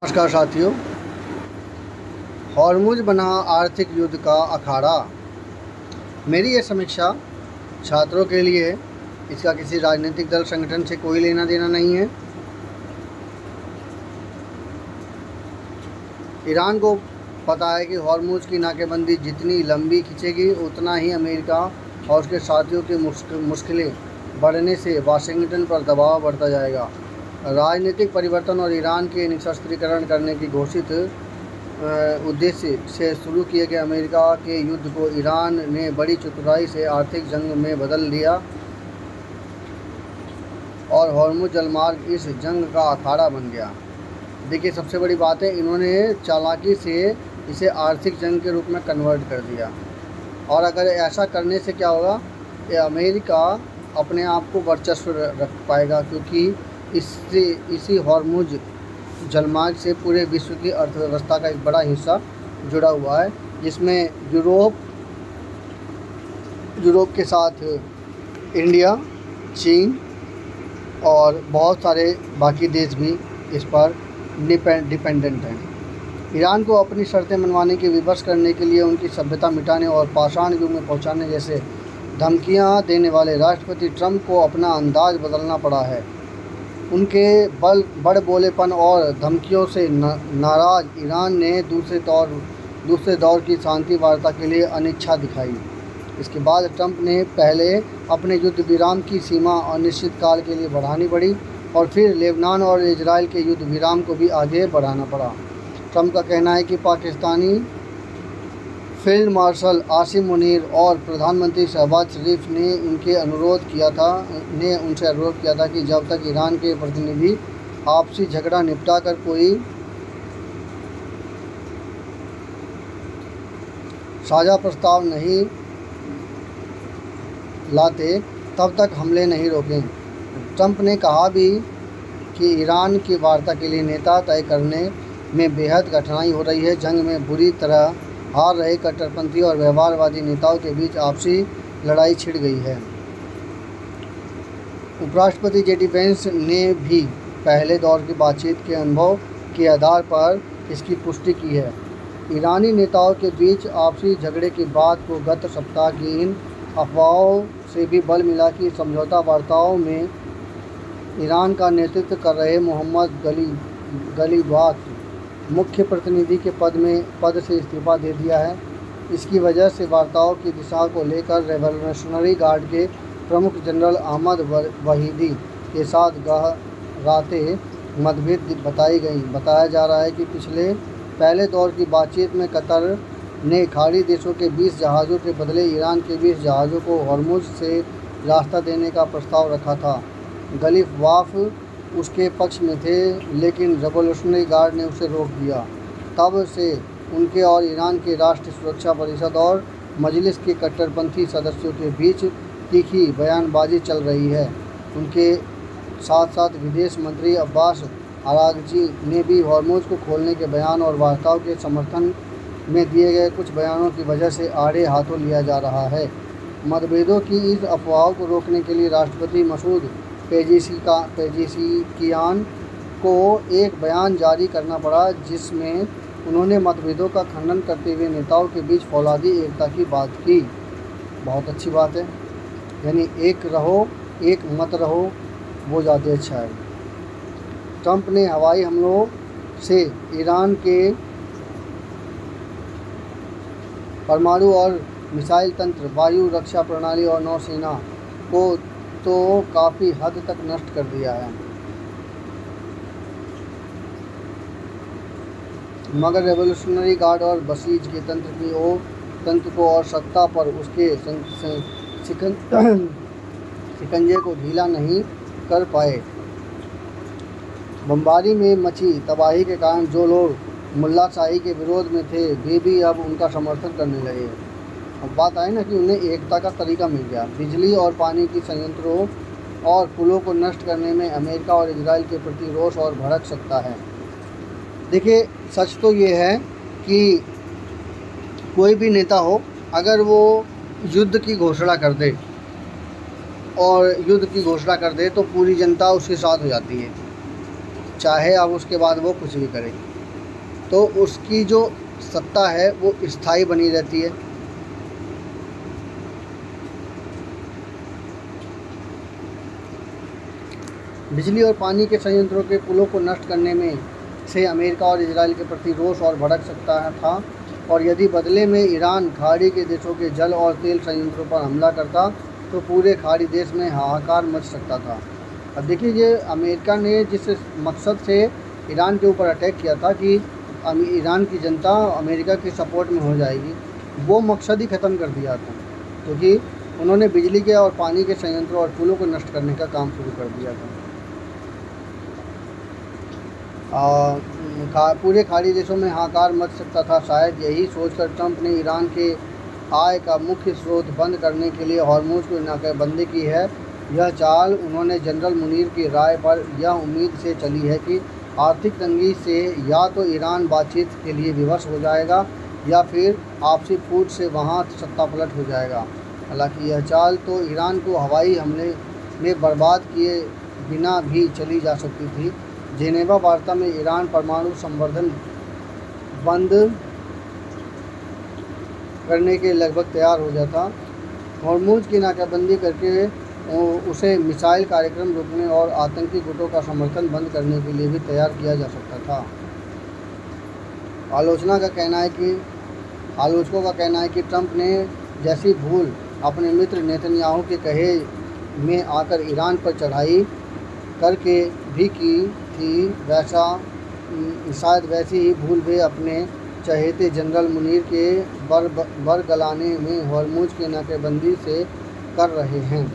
नमस्कार साथियों। हॉर्मुज बना आर्थिक युद्ध का अखाड़ा। मेरी ये समीक्षा छात्रों के लिए है। इसका किसी राजनीतिक दल संगठन से कोई लेना देना नहीं है। ईरान को पता है कि हॉर्मुज की नाकेबंदी जितनी लंबी खिंचेगी उतना ही अमेरिका और उसके साथियों की मुश्किलें बढ़ने से वाशिंगटन पर दबाव बढ़ता जाएगा। राजनीतिक परिवर्तन और ईरान के निशस्त्रीकरण करने की घोषित उद्देश्य से शुरू किए गए अमेरिका के युद्ध को ईरान ने बड़ी चतुराई से आर्थिक जंग में बदल दिया और हॉर्मुज जलमार्ग इस जंग का अखाड़ा बन गया। देखिए, सबसे बड़ी बात है, इन्होंने चालाकी से इसे आर्थिक जंग के रूप में कन्वर्ट कर दिया। और अगर ऐसा करने से क्या होगा, ये अमेरिका अपने आप को वर्चस्व रख पाएगा, क्योंकि इसी हॉर्मुज जलमार्ग से पूरे विश्व की अर्थव्यवस्था का एक बड़ा हिस्सा जुड़ा हुआ है, जिसमें यूरोप के साथ इंडिया, चीन और बहुत सारे बाकी देश भी इस पर डिपेंडेंट हैं। ईरान को अपनी शर्तें मनवाने की विवश करने के लिए उनकी सभ्यता मिटाने और पाषाण युग में पहुंचाने जैसे धमकियां देने वाले राष्ट्रपति ट्रंप को अपना अंदाज बदलना पड़ा है। उनके बड़ बोलेपन और धमकियों से नाराज ईरान ने दूसरे दौर की शांति वार्ता के लिए अनिच्छा दिखाई। इसके बाद ट्रंप ने पहले अपने युद्ध विराम की सीमा अनिश्चित काल के लिए बढ़ानी पड़ी और फिर लेबनान और इजराइल के युद्ध विराम को भी आगे बढ़ाना पड़ा। ट्रंप का कहना है कि पाकिस्तानी फील्ड मार्शल आसिम मुनीर और प्रधानमंत्री शहबाज शरीफ ने उनसे अनुरोध किया था कि जब तक ईरान के प्रतिनिधि आपसी झगड़ा निपटा कर कोई साझा प्रस्ताव नहीं लाते तब तक हमले नहीं रोकें। ट्रंप ने कहा भी कि ईरान की वार्ता के लिए नेता तय करने में बेहद कठिनाई हो रही है। जंग में बुरी तरह हार रहे कट्टरपंथी और व्यवहारवादी नेताओं के बीच आपसी लड़ाई छिड़ गई है। उपराष्ट्रपति जेडी वेंस ने भी पहले दौर की बातचीत के अनुभव के आधार पर इसकी पुष्टि की है। ईरानी नेताओं के बीच आपसी झगड़े की बात को गत सप्ताह की इन अफवाहों से भी बल मिला कि समझौता वार्ताओं में ईरान का नेतृत्व कर रहे मोहम्मद गलीबाफ मुख्य प्रतिनिधि के पद से इस्तीफा दे दिया है। इसकी वजह से वार्ताओं की दिशा को लेकर रेवोल्यूशनरी गार्ड के प्रमुख जनरल अहमद वहीदी के साथ गहराते मतभेद बताया जा रहा है कि पहले दौर की बातचीत में कतर ने खाड़ी देशों के 20 जहाज़ों के बदले ईरान के 20 जहाज़ों को हॉर्मुज से रास्ता देने का प्रस्ताव रखा था। गलीबाफ उसके पक्ष में थे, लेकिन रेवोल्यूशनरी गार्ड ने उसे रोक दिया। तब से उनके और ईरान के राष्ट्रीय सुरक्षा परिषद और मजलिस के कट्टरपंथी सदस्यों के बीच तीखी बयानबाजी चल रही है। उनके साथ साथ विदेश मंत्री अब्बास अरागची ने भी हॉर्मुज को खोलने के बयान और वार्ताओं के समर्थन में दिए गए कुछ बयानों की वजह से आड़े हाथों लिया जा रहा है। मतभेदों की इस अफवाहों को रोकने के लिए राष्ट्रपति मसूद पेजेशिकियान को एक बयान जारी करना पड़ा, जिसमें उन्होंने मतभेदों का खंडन करते हुए नेताओं के बीच फौलादी एकता की बात की। बहुत अच्छी बात है, यानी एक रहो, एक मत रहो, वो ज़्यादा अच्छा है। ट्रंप ने हवाई हमलों से ईरान के परमाणु और मिसाइल तंत्र, वायु रक्षा प्रणाली और नौसेना को तो काफ़ी हद तक नष्ट कर दिया है, मगर रेवोल्यूशनरी गार्ड और बसीज के तंत्र को और सत्ता पर उसके शिकंजे को ढीला नहीं कर पाए। बमबारी में मची तबाही के कारण जो लोग मुल्लाशाही के विरोध में थे, वे भी अब उनका समर्थन करने लगे। अब बात आई ना कि उन्हें एकता का तरीका मिल गया। बिजली और पानी की संयंत्रों और पुलों को नष्ट करने में अमेरिका और इजराइल के प्रति रोष और भड़क सकता है। देखिए, सच तो ये है कि कोई भी नेता हो, अगर वो युद्ध की घोषणा कर दे तो पूरी जनता उसके साथ हो जाती है। चाहे अब उसके बाद वो कुछ भी करे, तो उसकी जो सत्ता है वो स्थायी बनी रहती है। बिजली और पानी के संयंत्रों के पुलों को नष्ट करने में से अमेरिका और इजराइल के प्रति रोष और भड़क सकता था, और यदि बदले में ईरान खाड़ी के देशों के जल और तेल संयंत्रों पर हमला करता तो पूरे खाड़ी देश में हाहाकार मच सकता था। अब देखिए, ये अमेरिका ने जिस मकसद से ईरान के ऊपर अटैक किया था कि ईरान की जनता अमेरिका की सपोर्ट में हो जाएगी, वो मकसद ही ख़त्म कर दिया था, क्योंकि उन्होंने बिजली के और पानी के संयंत्रों और पुलों को नष्ट करने का काम शुरू कर दिया था। पूरे खाड़ी देशों में हाहाकार मच सकता था। शायद यही सोचकर ट्रंप ने ईरान के आय का मुख्य स्रोत बंद करने के लिए हॉर्मुज़ की नाकाबंदी की है। यह चाल उन्होंने जनरल मुनीर की राय पर यह उम्मीद से चली है कि आर्थिक तंगी से या तो ईरान बातचीत के लिए विवश हो जाएगा या फिर आपसी फूट से वहाँ सत्ता पलट हो जाएगा। हालांकि यह चाल तो ईरान को हवाई हमले में बर्बाद किए बिना भी चली जा सकती थी। जेनेवा वार्ता में ईरान परमाणु संवर्धन बंद करने के लगभग तैयार हो जाता। हॉर्मुज़ की नाकाबंदी करके उसे मिसाइल कार्यक्रम रोकने और आतंकी गुटों का समर्थन बंद करने के लिए भी तैयार किया जा सकता था। आलोचकों का कहना है कि ट्रंप ने जैसी भूल अपने मित्र नेतन्याहू के कहे में आकर ईरान पर चढ़ाई करके भी की थी, शायद वैसी ही भूल वे अपने चहेते जनरल मुनीर के बरगलाने में हॉर्मुज़ की नाकाबंदी से कर रहे हैं।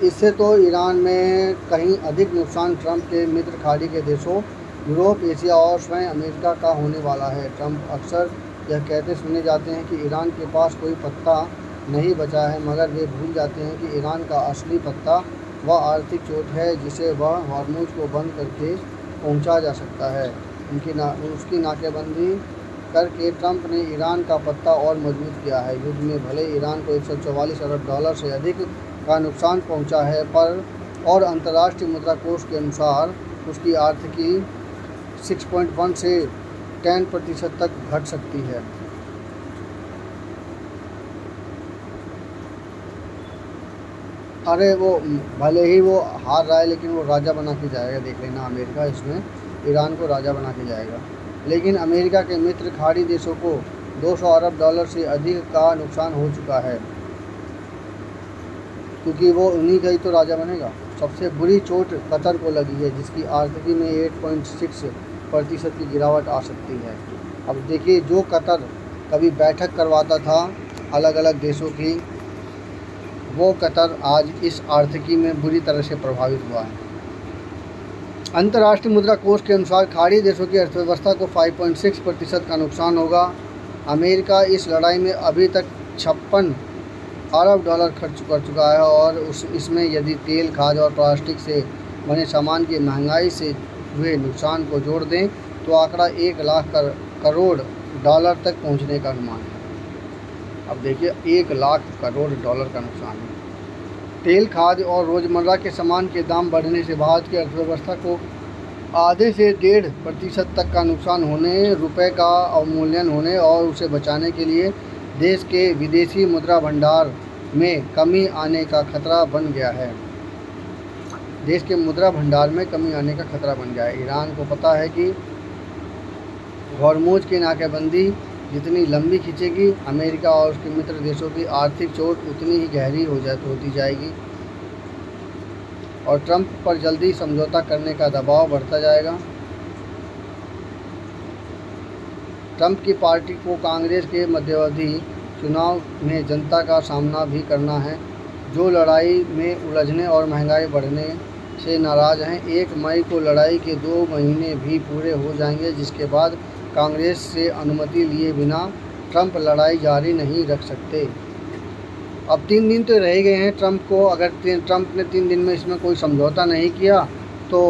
इससे तो ईरान में कहीं अधिक नुकसान ट्रंप के मित्र खाड़ी के देशों यूरोप, एशिया और स्वयं अमेरिका का होने वाला है। ट्रंप अक्सर यह कहते सुने जाते हैं कि ईरान के पास कोई पत्ता नहीं बचा है, मगर वे भूल जाते हैं कि ईरान का असली पत्ता वह आर्थिक चोट है जिसे वह हॉर्मुज़ को बंद करके पहुंचा जा सकता है। उसकी नाकेबंदी करके ट्रंप ने ईरान का पत्ता और मजबूत किया है। युद्ध में भले ईरान को 144 अरब डॉलर से अधिक का नुकसान पहुंचा है, पर और अंतर्राष्ट्रीय मुद्रा कोष के अनुसार उसकी आर्थिकी 6.1 से 10% तक घट सकती है। अरे वो भले ही वो हार रहा है, लेकिन वो राजा बना के जाएगा, देख लेना। अमेरिका इसमें ईरान को राजा बना के जाएगा। लेकिन अमेरिका के मित्र खाड़ी देशों को 200 अरब डॉलर से अधिक का नुकसान हो चुका है, क्योंकि वो उन्हीं का ही तो राजा बनेगा। सबसे बुरी चोट कतर को लगी है, जिसकी आर्थिकी में 8.6% की गिरावट आ सकती है। अब देखिए, जो कतर कभी बैठक करवाता था अलग अलग देशों की, वो कतर आज इस आर्थिकी में बुरी तरह से प्रभावित हुआ है। अंतर्राष्ट्रीय मुद्रा कोष के अनुसार खाड़ी देशों की अर्थव्यवस्था को 5.6% का नुकसान होगा। अमेरिका इस लड़ाई में अभी तक 56 अरब डॉलर खर्च कर चुका है, और इसमें यदि तेल, खाद्य और प्लास्टिक से बने सामान की महंगाई से हुए नुकसान को जोड़ दें तो आंकड़ा 1 लाख करोड़ डॉलर तक पहुंचने का अनुमान है। अब देखिए, 1 लाख करोड़ डॉलर का नुकसान है। तेल, खाद्य और रोज़मर्रा के सामान के दाम बढ़ने से भारत की अर्थव्यवस्था को आधे से 1.5% तक का नुकसान होने, रुपए का अवमूल्यन होने और उसे बचाने के लिए देश के विदेशी मुद्रा भंडार में कमी आने का खतरा बन गया है। देश के मुद्रा भंडार में कमी आने का खतरा बन गया है। ईरान को पता है कि हॉर्मुज़ की नाकाबंदी जितनी लंबी खींचेगी, अमेरिका और उसके मित्र देशों की आर्थिक चोट उतनी ही गहरी होती जाएगी, और ट्रंप पर जल्दी समझौता करने का दबाव बढ़ता जाएगा। ट्रंप की पार्टी को कांग्रेस के मध्यावधि चुनाव में जनता का सामना भी करना है, जो लड़ाई में उलझने और महंगाई बढ़ने से नाराज़ हैं। 1 मई को लड़ाई के 2 महीने भी पूरे हो जाएंगे, जिसके बाद कांग्रेस से अनुमति लिए बिना ट्रंप लड़ाई जारी नहीं रख सकते। अब 3 दिन तो रह गए हैं ट्रंप को। अगर ट्रंप ने 3 दिन में इसमें कोई समझौता नहीं किया तो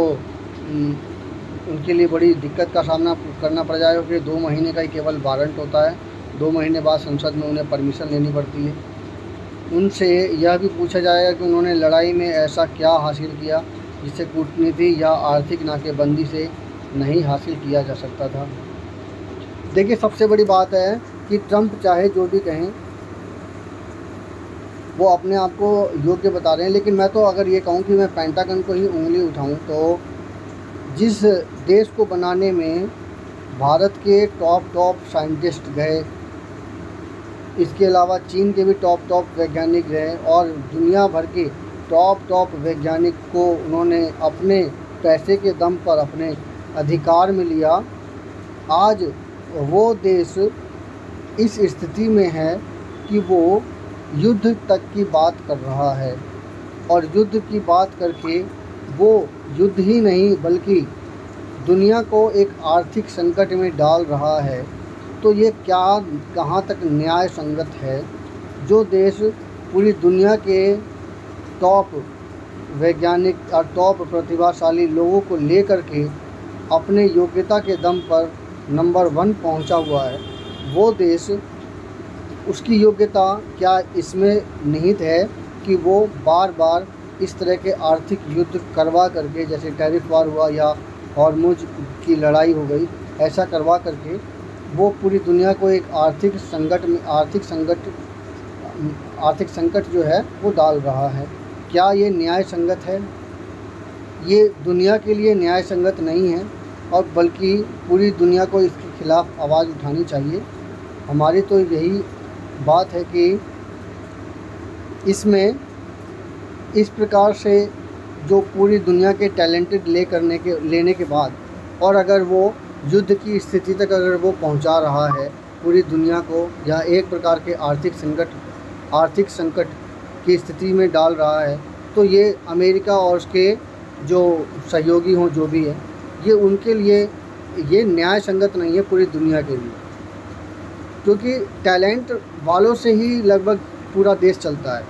उनके लिए बड़ी दिक्कत का सामना करना पड़ जाएगा, क्योंकि 2 महीने का ही केवल वारंट होता है। 2 महीने बाद संसद में उन्हें परमिशन लेनी पड़ती है। उनसे यह भी पूछा जाएगा कि उन्होंने लड़ाई में ऐसा क्या हासिल किया जिसे कूटनीति या आर्थिक नाकेबंदी से नहीं हासिल किया जा सकता था। देखिए, सबसे बड़ी बात है कि ट्रंप चाहे जो भी कहें, वो अपने आप को योग्य बता रहे हैं, लेकिन मैं तो अगर ये कहूँ कि मैं पेंटागन को ही उंगली उठाऊँ तो जिस देश को बनाने में भारत के टॉप साइंटिस्ट गए, इसके अलावा चीन के भी टॉप वैज्ञानिक रहे और दुनिया भर के टॉप वैज्ञानिक को उन्होंने अपने पैसे के दम पर अपने अधिकार में लिया, आज वो देश इस स्थिति में है कि वो युद्ध तक की बात कर रहा है और युद्ध की बात करके वो युद्ध ही नहीं बल्कि दुनिया को एक आर्थिक संकट में डाल रहा है। तो ये क्या कहाँ तक न्याय संगत है? जो देश पूरी दुनिया के टॉप वैज्ञानिक और टॉप प्रतिभाशाली लोगों को लेकर के अपने योग्यता के दम पर नंबर 1 पहुंचा हुआ है, वो देश, उसकी योग्यता क्या इसमें निहित है कि वो बार बार इस तरह के आर्थिक युद्ध करवा करके, जैसे टैरिफ वार हुआ या हॉर्मुज की लड़ाई हो गई, ऐसा करवा करके वो पूरी दुनिया को एक आर्थिक संकट जो है वो डाल रहा है? क्या ये न्याय संगत है? ये दुनिया के लिए न्याय संगत नहीं है और बल्कि पूरी दुनिया को इसके खिलाफ़ आवाज़ उठानी चाहिए। हमारी तो यही बात है कि इसमें इस प्रकार से जो पूरी दुनिया के टैलेंटेड लेने के बाद और अगर वो युद्ध की स्थिति तक अगर वो पहुंचा रहा है पूरी दुनिया को, या एक प्रकार के आर्थिक संकट की स्थिति में डाल रहा है, तो ये अमेरिका और उसके जो सहयोगी हों, जो भी है, ये उनके लिए ये न्याय संगत नहीं है पूरी दुनिया के लिए, क्योंकि टैलेंट वालों से ही लगभग पूरा देश चलता है।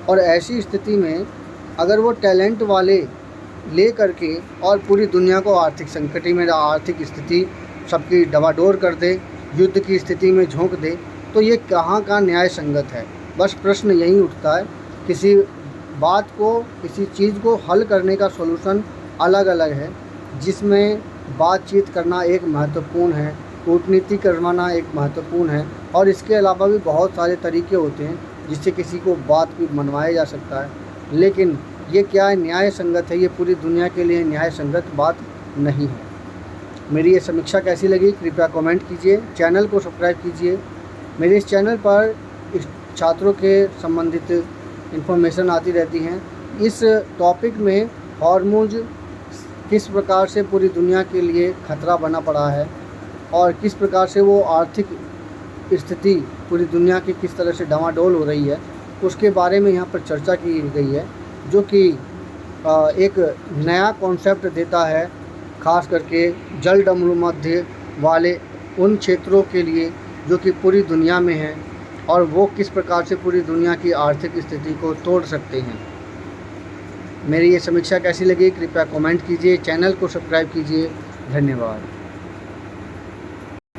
और ऐसी स्थिति में अगर वो टैलेंट वाले ले करके और पूरी दुनिया को आर्थिक संकट में, आर्थिक स्थिति सबकी डवाडोल कर दे, युद्ध की स्थिति में झोंक दे, तो ये कहाँ का न्याय संगत है? बस प्रश्न यही उठता है। किसी बात को, किसी चीज़ को हल करने का सॉल्यूशन अलग अलग है, जिसमें बातचीत करना एक महत्वपूर्ण है, कूटनीति करवाना एक महत्वपूर्ण है, और इसके अलावा भी बहुत सारे तरीके होते हैं जिससे किसी को बात भी मनवाया जा सकता है। लेकिन ये क्या है, न्याय संगत है? ये पूरी दुनिया के लिए न्याय संगत बात नहीं है। मेरी ये समीक्षा कैसी लगी कृपया कमेंट कीजिए, चैनल को सब्सक्राइब कीजिए। मेरे इस चैनल पर इस छात्रों के संबंधित इन्फॉर्मेशन आती रहती हैं। इस टॉपिक में हॉर्मुज किस प्रकार से पूरी दुनिया के लिए खतरा बना पड़ा है और किस प्रकार से वो आर्थिक स्थिति पूरी दुनिया की किस तरह से डामाडोल हो रही है, उसके बारे में यहाँ पर चर्चा की गई है, जो कि एक नया कॉन्सेप्ट देता है, ख़ास करके जल डमरू मध्य वाले उन क्षेत्रों के लिए जो कि पूरी दुनिया में हैं, और वो किस प्रकार से पूरी दुनिया की आर्थिक स्थिति को तोड़ सकते हैं। मेरी ये समीक्षा कैसी लगी कृपया कमेंट कीजिए, चैनल को सब्सक्राइब कीजिए। धन्यवाद।